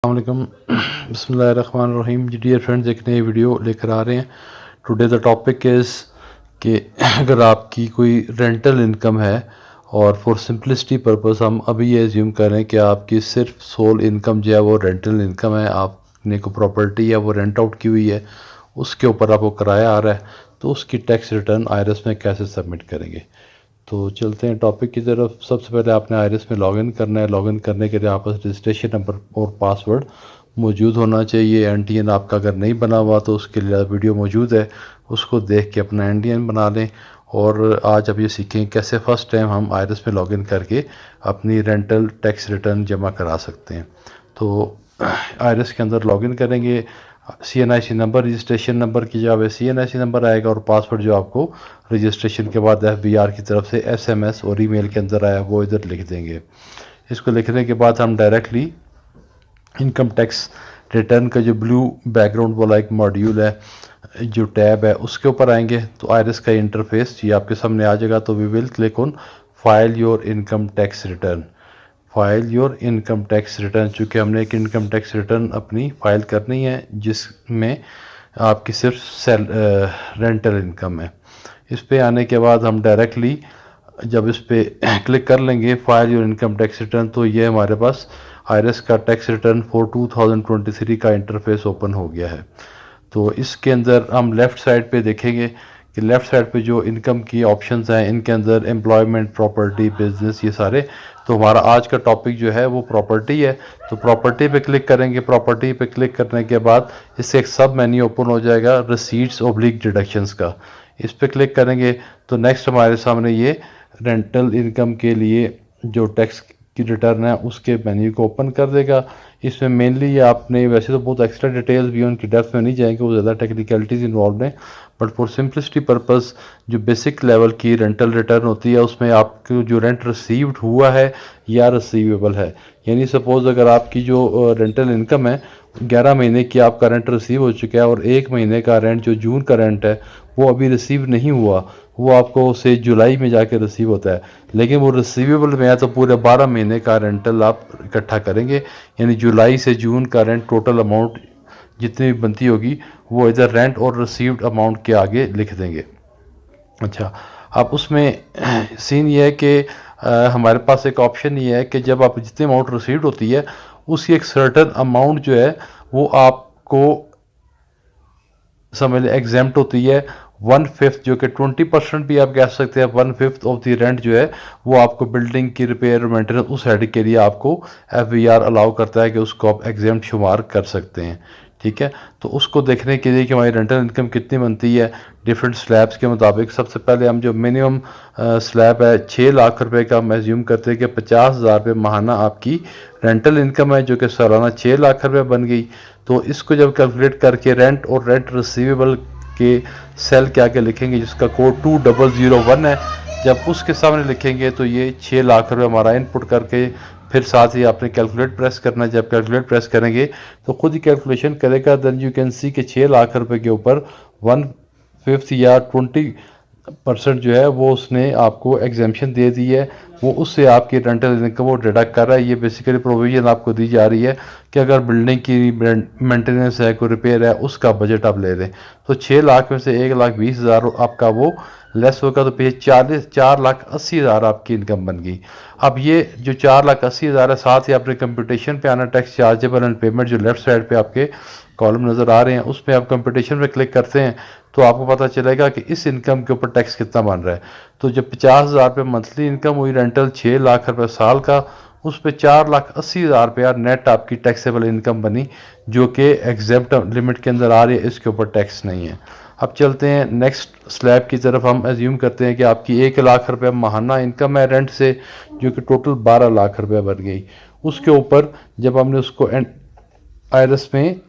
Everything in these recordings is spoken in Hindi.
अस्सलामुअलैकुम बिस्मिल्लाहिर्रहमानिर्रहीम जी। डियर फ्रेंड्स, एक नई वीडियो लेकर आ रहे हैं। टुडे द टॉपिक इज़ कि अगर आपकी कोई रेंटल इनकम है और फॉर सिंपलिसिटी पर्पस हम अभी ये एज्यूम करें कि आपकी सिर्फ सोल इनकम जो है वो रेंटल इनकम है, आपने को प्रॉपर्टी है वो रेंट आउट की हुई है, उसके ऊपर आपको किराया आ रहा है, तो उसकी टैक्स रिटर्न आईआरएस में कैसे सबमिट करेंगे। तो चलते हैं टॉपिक की तरफ। सबसे पहले आपने आईआरएस में लॉगिन करना है। लॉगिन करने के लिए आपका रजिस्ट्रेशन नंबर और पासवर्ड मौजूद होना चाहिए। एनटीएन आपका अगर नहीं बना हुआ तो उसके लिए वीडियो मौजूद है, उसको देख के अपना एनटीएन बना लें। और आज अब ये सीखें कैसे फ़र्स्ट टाइम हम आईआरएस में लॉगिन करके अपनी रेंटल टैक्स रिटर्न जमा करा सकते हैं। तो आईआरएस के अंदर लॉगिन करेंगे। CNIC नंबर, रजिस्ट्रेशन नंबर की जगह CNIC नंबर आएगा और पासवर्ड जो आपको रजिस्ट्रेशन के बाद FBR की तरफ से SMS और ईमेल के अंदर आया वो इधर लिख देंगे। इसको लिखने के बाद हम डायरेक्टली इनकम टैक्स रिटर्न का जो ब्लू बैकग्राउंड वाला एक मॉड्यूल है, जो टैब है, उसके ऊपर आएंगे तो आईआरएस का इंटरफेस ये आपके सामने आ जाएगा। तो we will click on file your income tax return. File your income tax return, चूँकि हमने एक इनकम टैक्स रिटर्न अपनी फाइल करनी है जिसमें आपकी सिर्फ रेंटल इनकम है। इस पे आने के बाद हम डायरेक्टली जब इस पे क्लिक कर लेंगे file your income tax return, तो ये हमारे पास आईआरएस का टैक्स रिटर्न फॉर 2023 का इंटरफेस ओपन हो गया है। तो इसके अंदर हम लेफ़्ट साइड पे देखेंगे कि लेफ़्ट साइड पे जो इनकम की ऑप्शंस हैं, इनके अंदर एम्प्लॉयमेंट, प्रॉपर्टी, बिजनेस, ये सारे। तो हमारा आज का टॉपिक जो है वो प्रॉपर्टी है। तो प्रॉपर्टी पे क्लिक करेंगे। प्रॉपर्टी पे क्लिक करने के बाद इससे एक सब मेन्यू ओपन हो जाएगा रिसीट्स ऑब्लिक डिडक्शंस का। इस पे क्लिक करेंगे तो नेक्स्ट हमारे सामने ये रेंटल इनकम के लिए जो टैक्स की रिटर्न है उसके मेन्यू को ओपन कर देगा। इसमें मेनली आपने, वैसे तो बहुत एक्स्ट्रा डिटेल्स भी हैं, उनकी डेप्थ में नहीं जाएंगे, वो ज़्यादा टेक्निकलिटीज़ इन्वॉल्व हैं, बट फॉर सिंपलिसिटी पर्पस जो बेसिक लेवल की रेंटल रिटर्न होती है उसमें आपको जो रेंट रिसीव्ड हुआ है या रिसीवेबल है, यानी सपोज़ अगर आपकी जो रेंटल इनकम है 11 महीने की आपका रेंट रिसीव हो चुका है और 1 महीने का रेंट जो जून का रेंट है वो अभी रिसीव नहीं हुआ, वो आपको से जुलाई में जाके रिसीव होता है, लेकिन वो रिसीवेबल में है तो पूरे 12 महीने का रेंटल आप इकट्ठा करेंगे, यानी जुलाई से जून का रेंट टोटल अमाउंट जितनी भी बनती होगी वो इधर रेंट और रिसीव्ड अमाउंट के आगे लिख देंगे। अच्छा, अब उसमें सीन ये है कि हमारे पास एक ऑप्शन ये है कि जब आप जितनी अमाउंट रिसीव्ड होती है उसकी एक सर्टन अमाउंट जो है वो आपको समझ एग्जेम्प्ट होती है। 1/5 जो कि 20% भी आप कह सकते हैं, 1/5 ऑफ द रेंट जो है वो आपको बिल्डिंग की रिपेयर मेंटेनेंस उस हेड के लिए आपको FBR अलाउ करता है कि उसको आप एग्जेम्प्ट शुमार कर सकते हैं। ठीक है, तो उसको देखने के लिए कि हमारी रेंटल इनकम कितनी बनती है डिफरेंट स्लैब्स के मुताबिक, सबसे पहले हम जो मिनिमम स्लैब है 6 लाख रुपए का हम एज्यूम करते हैं कि 50,000 रुपये माहाना आपकी रेंटल इनकम है, जो कि सालाना 6 लाख रुपये बन गई। तो इसको जब कैलकुलेट करके रेंट और रेंट रिसीवेबल के सेल के आगे लिखेंगे जिसका कोड 2001 है, जब उसके सामने लिखेंगे तो ये 6 लाख रुपये हमारा इनपुट करके फिर साथ ही आपने कैलकुलेट प्रेस करना है। जब कैलकुलेट प्रेस करेंगे तो खुद ही कैलकुलेशन करेगा। देन यू कैन सी के 6 लाख रुपए के ऊपर 1/5 या 20% जो है वो उसने आपको एग्जेम्पशन दे दी है, वो उससे आपकी रेंटल इनकम वो डिडक्ट कर रहा है। ये बेसिकली प्रोविजन आपको दी जा रही है कि अगर बिल्डिंग की मेंटेनेंस है, कोई रिपेयर है, उसका बजट आप ले लें तो 6 लाख में से 1,20,000 आपका वो लेस होगा, तो फिर 4,80,000 आपकी इनकम बन गई। अब ये जो 4,80,000 है, साथ ही आपने कंप्यूटेशन पे आना, टैक्स चार्जेबल एंड पेमेंट जो लेफ्ट साइड पे आपके कॉलम नज़र आ रहे हैं उस पर आप कंप्यूटेशन पे क्लिक करते हैं तो आपको पता चलेगा कि इस इनकम के ऊपर टैक्स कितना बन रहा है। तो जब 50,000 रुपये मंथली इनकम हुई, रेंटल 6 लाख रुपये साल का, उस पर 4,80,000 रुपया नेट आपकी टैक्सेबल इनकम बनी, जो कि एग्जेम्प्ट लिमिट के अंदर आ रही है, इसके ऊपर टैक्स नहीं है। अब चलते हैं नेक्स्ट स्लैब की तरफ। हम एज्यूम करते हैं कि आपकी 1 लाख रुपये माहाना इनकम है रेंट से, जो कि टोटल 12 लाख रुपये बन गई। उसके ऊपर जब हमने उसको आईआरएस में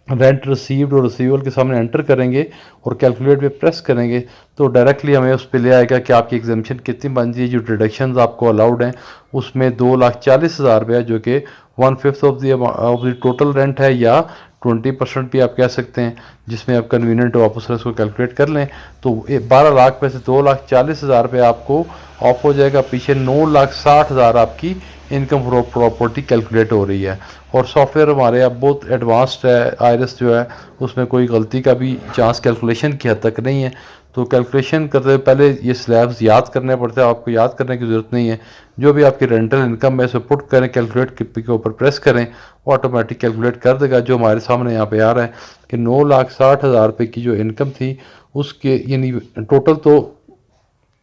रेंट रिसीव्ड और रिसीवेबल के सामने एंटर करेंगे और कैलकुलेट पे प्रेस करेंगे तो डायरेक्टली हमें उस पर ले आएगा कि आपकी एग्जामेशन कितनी बन रही है। जो डिडक्शंस आपको अलाउड हैं उसमें 2,40,000 रुपये, जो कि 1/5 ऑफ द टोटल रेंट है, या 20% भी आप कह सकते हैं, जिसमें आप कन्वीनियंट हो आप उस उसको कैलकुलेट कर लें। तो 12 लाख में से 2,40,000 रुपये आपको ऑफ हो जाएगा। पीछे 9,60,000 आपकी इनकम प्रॉपर्टी कैलकुलेट हो रही है। और सॉफ्टवेयर हमारे अब बहुत एडवांस्ड है, आयरस जो है उसमें कोई गलती का भी चांस कैलकुलेशन की हद तक नहीं है। तो कैलकुलेशन करते हुए पहले ये स्लैब्स याद करने पड़ते हैं, आपको याद करने की ज़रूरत नहीं है। जो भी आपकी रेंटल इनकम है इसे पुट करें, कैलकुलेट के ऊपर प्रेस करें, वो ऑटोमेटिक कैलकुलेट कर देगा। जो हमारे सामने यहाँ पे आ रहा है कि 9,60,000 रुपये की जो इनकम थी उसके यानी टोटल तो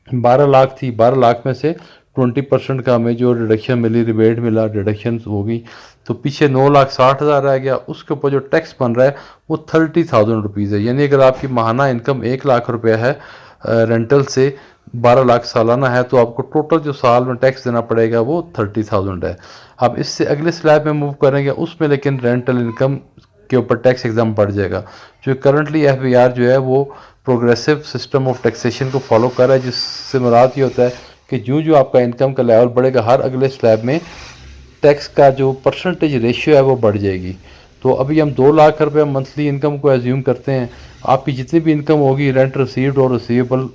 12 लाख थी, 12 लाख में से 20% का हमें जो डिडक्शन मिली, रिबेट मिला, डिडक्शन हो गई, तो पीछे 9,60,000 रह गया। उसके ऊपर जो टैक्स बन रहा है वो 30,000 रुपीज़ है। यानी अगर आपकी माहाना इनकम 1 लाख रुपया है रेंटल से, 12 लाख सालाना है, तो आपको टोटल जो साल में टैक्स देना पड़ेगा वो 30,000 है। अब इससे अगले स्लैब में मूव करेंगे, उसमें लेकिन रेंटल इनकम के ऊपर टैक्स एग्जाम बढ़ जाएगा। जो करंटली FBR जो है वो प्रोग्रेसिव सिस्टम ऑफ टैक्सेशन को फॉलो कर रहा है, जिससे मुराद ये होता है कि जो आपका इनकम का लेवल बढ़ेगा, हर अगले स्लैब में टैक्स का जो परसेंटेज रेशियो है वो बढ़ जाएगी। तो अभी हम 2 लाख रुपये मंथली इनकम को एज्यूम करते हैं। आपकी जितनी भी इनकम होगी रेंट रिसीव्ड और रिसीवेबल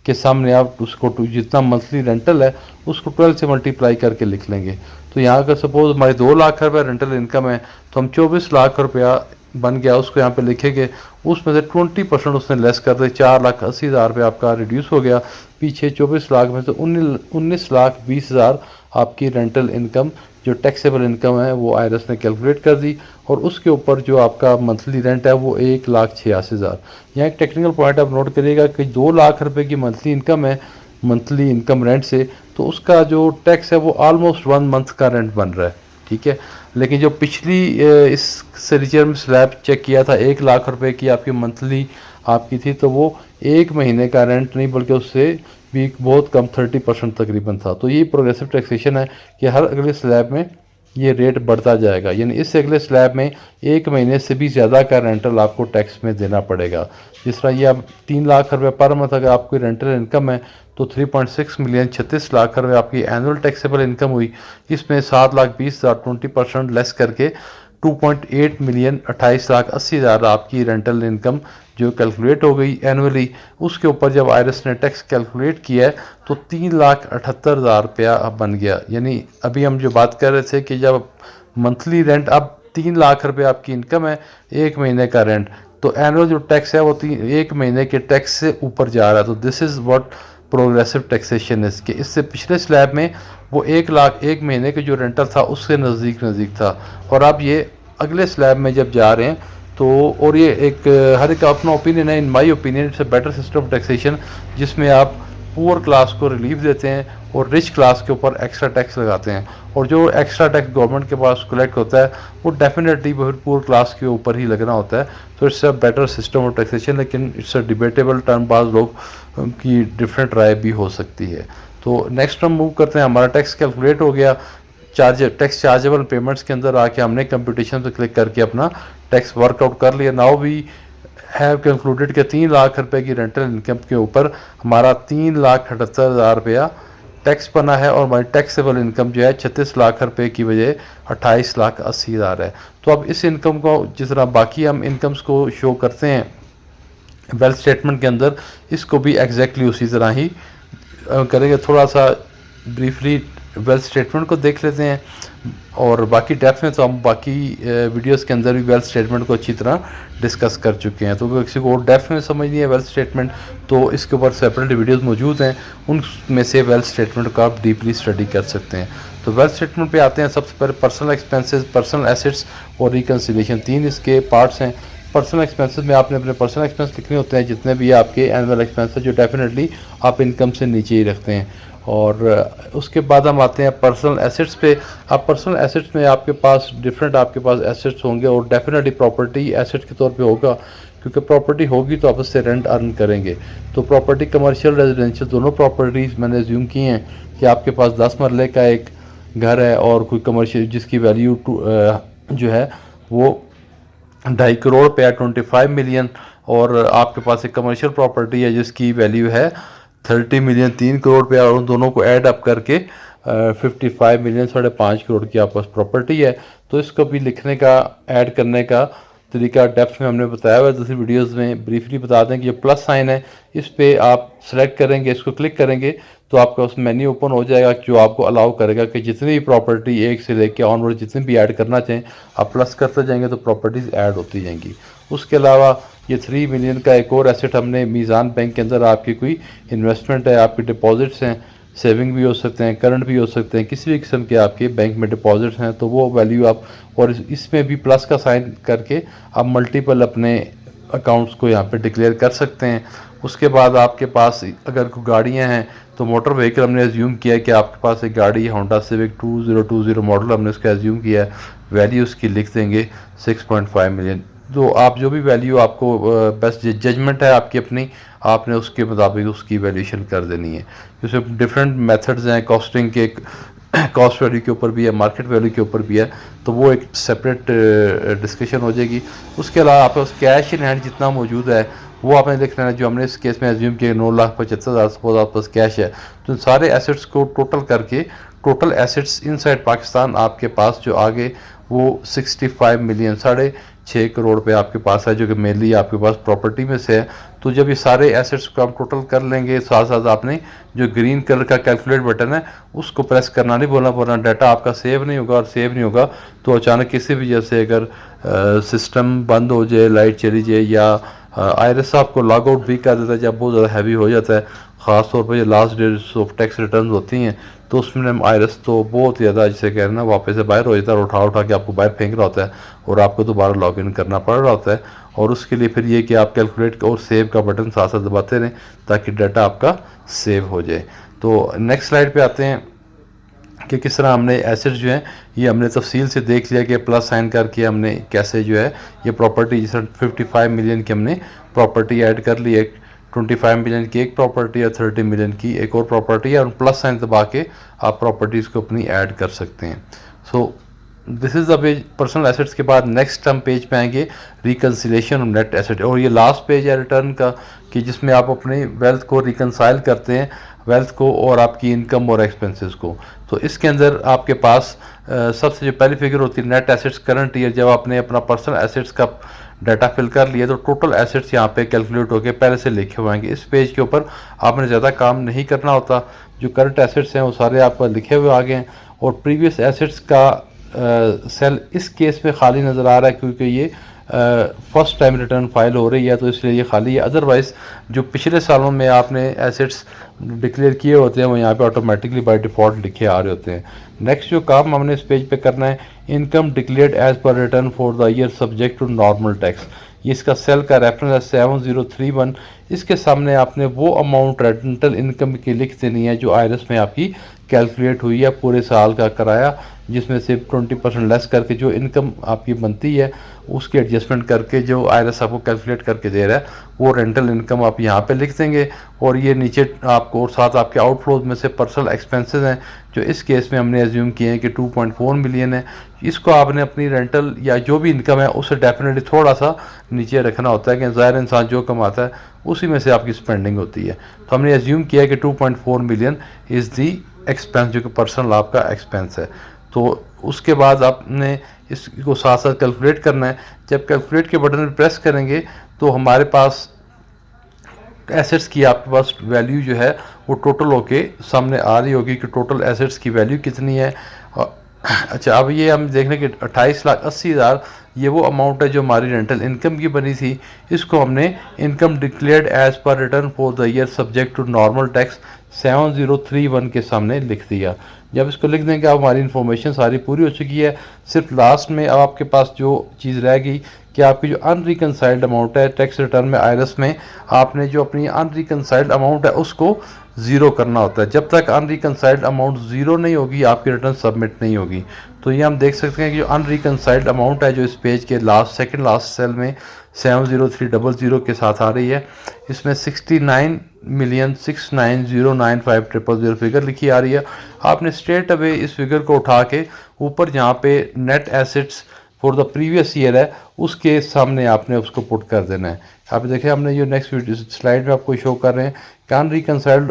के सामने आप उसको जितना मंथली रेंटल है उसको 12 से मल्टीप्लाई करके लिख लेंगे। तो यहाँ अगर सपोज हमारी 2 लाख रुपये रेंटल इनकम है तो हम 24 लाख रुपया बन गया, उसको यहाँ पे लिखेंगे। उसमें से 20% उसने लेस कर दे, 4,80,000 रुपये आपका रिड्यूस हो गया। पीछे 24 लाख में से 19,20,000 आपकी रेंटल इनकम जो टैक्सेबल इनकम है वो आयरस ने कैलकुलेट कर दी, और उसके ऊपर जो आपका मंथली रेंट है वो 1,86,000। यहाँ एक टेक्निकल पॉइंट आप नोट करिएगा कि 2 लाख रुपए की मंथली इनकम है, मंथली इनकम रेंट से, तो उसका जो टैक्स है वो ऑलमोस्ट 1 मंथ का रेंट बन रहा है, ठीक है। लेकिन जो पिछली इस सर्जर में स्लैब चेक किया था 1 लाख रुपए की आपकी मंथली आपकी थी, तो वो 1 महीने का रेंट नहीं बल्कि उससे भी बहुत कम 30% तकरीबन था। तो ये प्रोग्रेसिव टैक्सेशन है कि हर अगले स्लैब में ये रेट बढ़ता जाएगा, यानी इससे अगले स्लैब में 1 महीने से भी ज़्यादा का रेंटल आपको टैक्स में देना पड़ेगा। जिस तरह ये अब 3 लाख रुपये पर मंथ अगर आपकी रेंटल इनकम है तो 3.6 मिलियन 36 लाख रुपये आपकी एनुअल टैक्सेबल इनकम हुई। इसमें 7,20,000 20% लेस करके 2.8 मिलियन 28,80,000 आपकी रेंटल इनकम जो कैलकुलेट हो गई एनुअली। उसके ऊपर जब आयरस ने टैक्स कैलकुलेट किया है तो 3,78,000 रुपया अब बन गया। यानी अभी हम जो बात कर रहे थे कि जब मंथली रेंट अब 3 लाख रुपये आपकी इनकम है, 1 महीने का रेंट, तो एनुअल जो टैक्स है वो 1 महीने के टैक्स से ऊपर जा रहा है। तो this is what progressive taxation है। इसके इससे पिछले स्लैब में वो 1 लाख 1 महीने के जो रेंटल था उससे नज़दीक था, और अब ये अगले स्लैब में जब जा रहे हैं तो, और ये एक हर एक अपना ओपिनियन है। In my opinion it's a better system of taxation जिसमें आप पुअर क्लास को रिलीफ देते हैं और रिच क्लास के ऊपर एक्स्ट्रा टैक्स लगाते हैं, और जो एक्स्ट्रा टैक्स गवर्नमेंट के पास कलेक्ट होता है वो डेफिनेटली पुअर क्लास के ऊपर ही लगना होता है। तो it's a better system of taxation, लेकिन इट्स अ डिबेटेबल टर्म, बाज़ लोग की डिफरेंट राय भी हो सकती है। तो नेक्स्ट हम मूव करते हैं। हमारा टैक्स कैलकुलेट हो गया, टैक्स चार्जेबल पेमेंट्स के अंदर आके हमने कंप्यूटेशन पे क्लिक करके अपना टैक्स वर्कआउट कर लिया। नाउ वी हैव कंक्लूडेड के 3 लाख रुपए की रेंटल इनकम के ऊपर हमारा 3,78,000 रुपया टैक्स बना है, और हमारी टैक्सेबल इनकम जो है 36 लाख रुपए की बजाय 28,80,000 है। तो अब इस इनकम को जिस तरह बाकी हम इनकम्स को शो करते हैं वेल्थ स्टेटमेंट के अंदर, इसको भी एग्जैक्टली उसी तरह ही करेंगे। थोड़ा सा ब्रीफली वेल्थ स्टेटमेंट को देख लेते हैं, और बाकी डेप्थ में तो हम बाकी वीडियोस के अंदर भी वेल्थ स्टेटमेंट को अच्छी तरह डिस्कस कर चुके हैं। तो किसी को और डेप्थ में समझनी है वेल्थ स्टेटमेंट तो इसके ऊपर सेपरेट वीडियोस मौजूद हैं, उनमें से वेल्थ स्टेटमेंट को आप डीपली स्टडी कर सकते हैं। तो वेल्थ स्टेटमेंट पे आते हैं। सबसे पहले पर्सनल एक्सपेंसेस, पर्सनल एसेट्स और रिकन्सिलिएशन, 3 इसके पार्ट्स हैं। पर्सनल एक्सपेंसेस में आपने अपने पर्सनल एक्सपेंस लिखने होते हैं, जितने भी आपके एनुअल एक्सपेंसेस जो डेफिनेटली आप इनकम से नीचे ही रखते हैं। और उसके बाद हम आते हैं पर्सनल एसेट्स पे। आप पर्सनल एसेट्स में आपके पास एसेट्स होंगे, और डेफिनेटली प्रॉपर्टी एसेट के तौर पे होगा, क्योंकि प्रॉपर्टी होगी तो आप उससे रेंट अर्न करेंगे। तो प्रॉपर्टी कमर्शियल रेजिडेंशियल दोनों प्रॉपर्टीज़ मैंने ज्यूम की हैं कि आपके पास 10 मरले का एक घर है और कोई कमर्शियल जिसकी वैल्यू जो है वो 2.5 करोड़ पे है, 25 मिलियन, और आपके पास एक कमर्शियल प्रॉपर्टी है जिसकी वैल्यू है 30 मिलियन, 3 करोड़ पे, और उन दोनों को ऐड अप करके 55 मिलियन 5.5 करोड़ की आपके पास प्रॉपर्टी है। तो इसको भी लिखने का, ऐड करने का तरीका डेप्थ में हमने बताया हुआ है दूसरी वीडियोस में। ब्रीफली बता दें कि जो प्लस साइन है इस पे आप सेलेक्ट करेंगे, इसको क्लिक करेंगे तो आपका उस मेन्यू ओपन हो जाएगा जो आपको अलाउ करेगा कि जितनी भी प्रॉपर्टी एक से लेके ऑनवर्ड जितनी भी ऐड करना चाहें आप प्लस करते जाएंगे तो प्रॉपर्टीज़ ऐड होती जाएंगी। उसके अलावा ये 3 मिलियन का एक और एसेट हमने मीज़ान बैंक के अंदर, आपकी कोई इन्वेस्टमेंट है, आपके डिपॉजिट्स हैं, सेविंग भी हो सकते हैं, करंट भी हो सकते हैं, किसी भी किस्म के आपके बैंक में डिपॉजिट्स हैं तो वो वैल्यू आप, और इसमें भी प्लस का साइन करके आप मल्टीपल अपने अकाउंट्स को यहाँ पे डिक्लेयर कर सकते हैं। उसके बाद आपके पास अगर कोई गाड़ियाँ हैं तो मोटर व्हीकल हमने एज्यूम किया है कि आपके पास एक गाड़ी है होंडा सिविक 2020 मॉडल, हमने उसका एज्यूम किया है, वैल्यू उसकी लिख देंगे 6.5 मिलियन। तो आप जो भी वैल्यू आपको बेस्ट जजमेंट है आपकी अपनी, आपने उसके मुताबिक उसकी वैल्यूएशन कर देनी है। जैसे डिफरेंट मेथड्स हैं कॉस्टिंग के, कॉस्ट वैल्यू के ऊपर भी है, मार्केट वैल्यू के ऊपर भी है, तो वो एक सेपरेट डिस्कशन हो जाएगी। उसके अलावा आपके पास कैश इन हैंड जितना मौजूद है वो आपने देख लेना। जो हमने इस केस में एज्यूम किया 9,75,000 सपोज आपके पास कैश है तो सारे एसेट्स को टोटल करके टोटल एसेट्स इनसाइड पाकिस्तान आपके पास जो आगे वो 65 मिलियन 6.5 करोड़ पे आपके पास है, जो कि मेनली आपके पास प्रॉपर्टी में से है। तो जब ये सारे एसेट्स को आप टोटल कर लेंगे, साथ साथ आपने जो ग्रीन कलर का कैलकुलेट बटन है उसको प्रेस करना नहीं बोलना, वरना डाटा आपका सेव नहीं होगा, और सेव नहीं होगा तो अचानक किसी भी वजह से अगर सिस्टम बंद हो जाए, लाइट चली जाए, या आईआरएस आपको लॉग आउट भी कर देता है जब बहुत ज़्यादा हैवी हो जाता है, ख़ास तौर पर जो last dates of tax return होती हैं तो उसमें आईआरएस तो बहुत ज़्यादा जिसे कह रहे हैं ना वापस से बाहर हो जाता है, और उठा के आपको बाहर फेंक रहा होता है और आपको दोबारा लॉग इन करना पड़ रहा होता है। और उसके लिए फिर ये कि आप कैलकुलेट और सेव का बटन साथ साथ दबाते रहें ताकि डाटा आपका सेव हो जाए। तो नेक्स्ट स्लाइड पे आते हैं कि किस तरह हमने एसेट्स जो हैं ये हमने तफसील से देख लिया कि प्लस साइन करके हमने कैसे जो है ये प्रॉपर्टी, जैसे 55 मिलियन की हमने प्रॉपर्टी ऐड कर ली है, 25 मिलियन की एक प्रॉपर्टी और 30 मिलियन की एक और प्रॉपर्टी है, और प्लस साइन दबा के आप प्रॉपर्टीज़ को अपनी ऐड कर सकते हैं। So this is the page personal assets के बाद नेक्स्ट हम पेज पे आएंगे रिकन्सिलेशन ऑफ नेट एसेट, और ये लास्ट पेज है रिटर्न का कि जिसमें आप अपने वेल्थ को रिकनसाइल करते हैं, वेल्थ को और आपकी इनकम और एक्सपेंसेस को। तो इसके अंदर आपके पास सबसे जो पहली फिगर होती है नेट एसेट्स करंट ईयर, जब आपने अपना पर्सनल एसेट्स का डाटा फिल कर लिया तो टोटल एसेट्स यहाँ पे कैलकुलेट होकर पहले से लिखे हुए हैं। इस पेज के ऊपर आपने ज़्यादा काम नहीं करना होता, जो करंट एसेट्स हैं वो सारे आप लिखे हुए आ गए हैं, और प्रीवियस एसेट्स का सेल इस केस में खाली नज़र आ रहा है क्योंकि ये फर्स्ट टाइम रिटर्न फाइल हो रही है तो इसलिए ये खाली है। अदरवाइज़ जो पिछले सालों में आपने एसेट्स डिक्लेयर किए होते हैं वो यहाँ पे ऑटोमेटिकली बाय डिफ़ॉल्ट लिखे आ रहे होते हैं। नेक्स्ट जो काम हमने इस पेज पे करना है, income declared as per return for the year subject to normal tax. ये इसका सेल का रेफरेंस है 7031। इसके सामने आपने वो अमाउंट रेंटल इनकम की लिख देनी है जो आईआरएस में आपकी कैलकुलेट हुई है पूरे साल का किराया, जिसमें से 20% लेस करके जो इनकम आपकी बनती है उसकी एडजस्टमेंट करके जो आईआरएस आपको कैलकुलेट करके दे रहा है वो रेंटल इनकम आप यहाँ पे लिख देंगे। और ये नीचे आपको और साथ आपके आउटफ्लोज में से पर्सनल एक्सपेंसेस हैं जो इस केस में हमने एज्यूम किए हैं कि 2.4 मिलियन है। इसको आपने अपनी रेंटल या जो भी इनकम है उससे डेफिनेटली थोड़ा सा नीचे रखना होता है कि ज़ाहिर इंसान जो कमाता है उसी में से आपकी स्पेंडिंग होती है। तो हमने एज्यूम किया कि 2.4 मिलियन इज़ दी एक्सपेंस, जो कि पर्सनल आपका एक्सपेंस है। तो उसके बाद आपने इसको साथ साथ कैलकुलेट करना है। जब कैलकुलेट के बटन पर प्रेस करेंगे तो हमारे पास एसेट्स की आपके पास वैल्यू जो है वो टोटल होके सामने आ रही होगी कि टोटल एसेट्स की वैल्यू कितनी है। अच्छा, अब ये हम देख रहे हैं कि 28,80,000 ये वो अमाउंट है जो हमारी रेंटल इनकम की बनी थी। इसको हमने income declared as per return for the year subject to normal tax 7031 के सामने लिख दिया। जब इसको लिख देंगे अब हमारी इन्फॉर्मेशन सारी पूरी हो चुकी है। सिर्फ लास्ट में अब आपके पास जो चीज़ रह गई कि आपकी जो अनरिकनसाइल्ड अमाउंट है टैक्स रिटर्न में आईआरएस में आपने जो अपनी अनरिकनसाइल्ड अमाउंट है उसको ज़ीरो करना होता है। जब तक अनरिकनसाइल्ड अमाउंट ज़ीरो नहीं होगी आपकी रिटर्न सबमिट नहीं होगी। तो ये हम देख सकते हैं कि जो अनरिकनसाइल्ड अमाउंट है जो इस पेज के सेकंड लास्ट सेल में 703000 के साथ आ रही है, इसमें 69,69,095,000 फिगर लिखी आ रही है। आपने स्ट्रेट अवे इस फिगर को उठा के ऊपर जहाँ पे net assets for the previous year है उसके सामने आपने उसको पुट कर देना है। आप देखिए हमने जो नेक्स्ट वीडियो स्लाइड में आपको शो कर रहे हैं कि अनरिकनसाइल्ड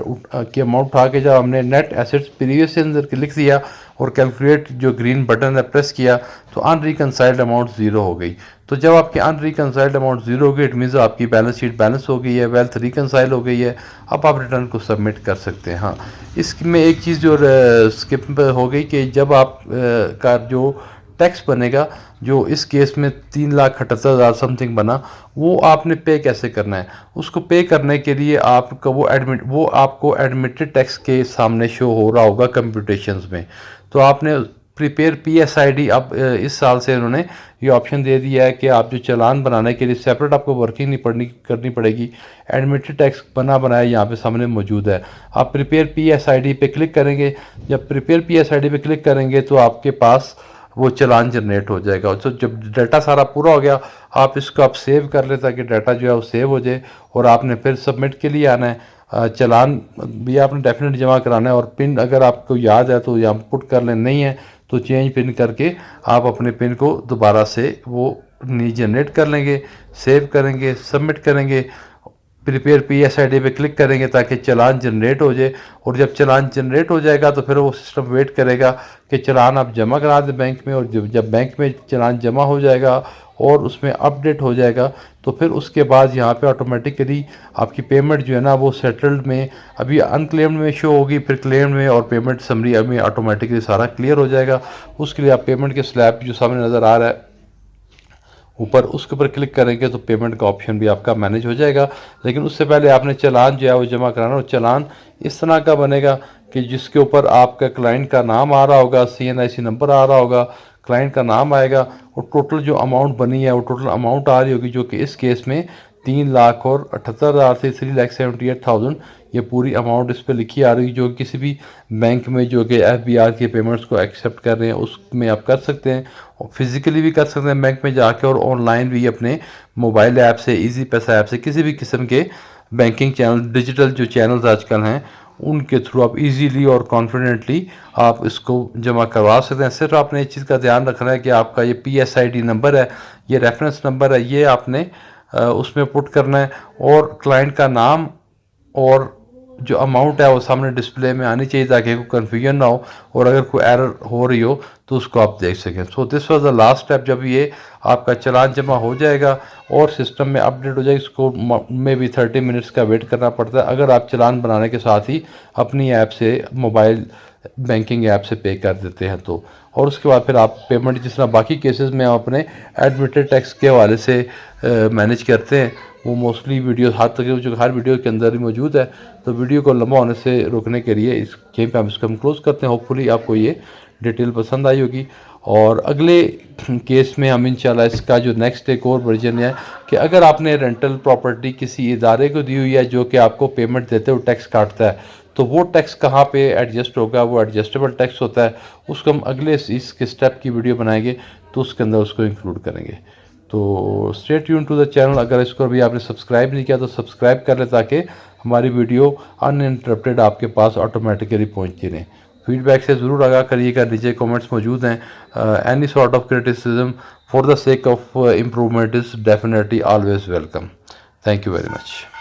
की अमाउंट उठा के जब हमने नेट एसेट्स प्रीवियस के अंदर लिख दिया और कैलकुलेट जो ग्रीन बटन है प्रेस किया तो अनरिकनसाइल्ड अमाउंट ज़ीरो हो गई। तो जब आपकी अनरिकनसाइल्ड अमाउंट ज़ीरो हो गई इट मीन्स आपकी बैलेंस शीट बैलेंस हो गई है, वेल्थ रिकनसाइल हो गई है। अब आप रिटर्न को सबमिट कर सकते हैं। हाँ, इसमें एक चीज़ जो स्किप हो गई कि जब आप का जो टैक्स बनेगा, जो इस केस में 3,78,000 समथिंग बना, वो आपने पे कैसे करना है। उसको पे करने के लिए आपका वो आपको एडमिटेड टैक्स के सामने शो हो रहा होगा कंप्यूटेशंस में। तो आपने प्रिपेयर PSID, अब इस साल से उन्होंने ये ऑप्शन दे दिया है कि आप जो चालान बनाने के लिए सेपरेट आपको वर्किंग नहीं करनी पड़ेगी। एडमिटेड टैक्स बनाया यहाँ पे सामने मौजूद है। आप प्रिपेयर PSID पे क्लिक करेंगे। जब प्रिपेयर PSID पे क्लिक करेंगे तो आपके पास वो चालान जनरेट हो जाएगा। तो जब डाटा सारा पूरा हो गया आप इसको आप सेव कर लें ताकि डाटा जो है वो सेव हो जाए और आपने फिर सबमिट के लिए आना है। चालान भी आपने डेफिनेट जमा कराना है और पिन अगर आपको याद है तो यहाँ पुट कर लें, नहीं है तो चेंज पिन करके आप अपने पिन को दोबारा से वो जनरेट कर लेंगे, सेव करेंगे, सबमिट करेंगे, प्रिपेयर PSID पे क्लिक करेंगे ताकि चालान जनरेट हो जाए। और जब चालान जनरेट हो जाएगा तो फिर वो सिस्टम वेट करेगा कि चालान आप जमा करा दें बैंक में। और जब बैंक में चालान जमा हो जाएगा और उसमें अपडेट हो जाएगा तो फिर उसके बाद यहाँ पे ऑटोमेटिकली आपकी पेमेंट जो है ना वो सेटल्ड में अभी अनक्लेम्ड में शो होगी, फिर क्लेम्ड में और पेमेंट समरी अभी ऑटोमेटिकली सारा क्लियर हो जाएगा। उसके लिए आप पेमेंट के स्लैब जो सामने नज़र आ रहा है ऊपर, उसके ऊपर क्लिक करेंगे तो पेमेंट का ऑप्शन भी आपका मैनेज हो जाएगा। लेकिन उससे पहले आपने चालान जो है वो जमा कराना। और चालान इस तरह का बनेगा कि जिसके ऊपर आपका क्लाइंट का नाम आ रहा होगा, CNIC नंबर आ रहा होगा, क्लाइंट का नाम आएगा और टोटल जो अमाउंट बनी है वो टोटल अमाउंट आ रही होगी, जो कि इस केस में 3,78,000 से 3,78,000 ये पूरी अमाउंट इस पर लिखी आ रही है, जो किसी भी बैंक में जो कि FBR के पेमेंट्स को एक्सेप्ट कर रहे हैं उसमें आप कर सकते हैं। और फिजिकली भी कर सकते हैं बैंक में जाके, और ऑनलाइन भी अपने मोबाइल ऐप से, इजी पैसा ऐप से, किसी भी किस्म के बैंकिंग चैनल, डिजिटल जो चैनल्स आजकल हैं उनके थ्रू आप इजीली और कॉन्फिडेंटली आप इसको जमा करवा सकते हैं। सिर्फ आपने इस चीज़ का ध्यान रखना है कि आपका ये PSID नंबर है, ये रेफरेंस नंबर है, ये आपने उसमें पुट करना है। और क्लाइंट का नाम और जो अमाउंट है वो सामने डिस्प्ले में आनी चाहिए ताकि कोई कन्फ्यूजन ना हो और अगर कोई एरर हो रही हो तो उसको आप देख सकें। So this was the last step. जब ये आपका चालान जमा हो जाएगा और सिस्टम में अपडेट हो जाएगा, इसको में भी 30 मिनट्स का वेट करना पड़ता है अगर आप चालान बनाने के साथ ही अपनी ऐप से, मोबाइल बैंकिंग ऐप से पे कर देते हैं तो। और उसके बाद फिर आप पेमेंट जिस तरह बाकी केसेस में आप अपने एडमिटेड टैक्स के हवाले से मैनेज करते हैं वो मोस्टली वीडियो हाथ तक जो हर वीडियो के अंदर ही मौजूद है। तो वीडियो को लंबा होने से रोकने के लिए इस गेम पे हम इसको क्लोज़ करते हैं। होपफुली आपको ये डिटेल पसंद आई होगी और अगले केस में हम इंशाल्लाह इसका जो नेक्स्ट एक और वर्जन है कि अगर आपने रेंटल प्रॉपर्टी किसी इदारे को दी हुई है जो कि आपको पेमेंट देते हुए टैक्स काटता है तो वो टैक्स कहाँ पे एडजस्ट होगा, वो एडजस्टेबल टैक्स होता है, उसको हम अगले इसके स्टेप की वीडियो बनाएंगे तो उसके अंदर उसको इंक्लूड करेंगे। तो stay tune to the channel. अगर इसको अभी आपने सब्सक्राइब नहीं किया तो सब्सक्राइब कर लें ताकि हमारी वीडियो अनइंटरप्टेड आपके पास ऑटोमेटिकली पहुंचती रहें। फीडबैक से ज़रूर आगाह करिएगा, नीचे कमेंट्स मौजूद हैं। Any sort of criticism for the sake of improvement is definitely always welcome. Thank you very much.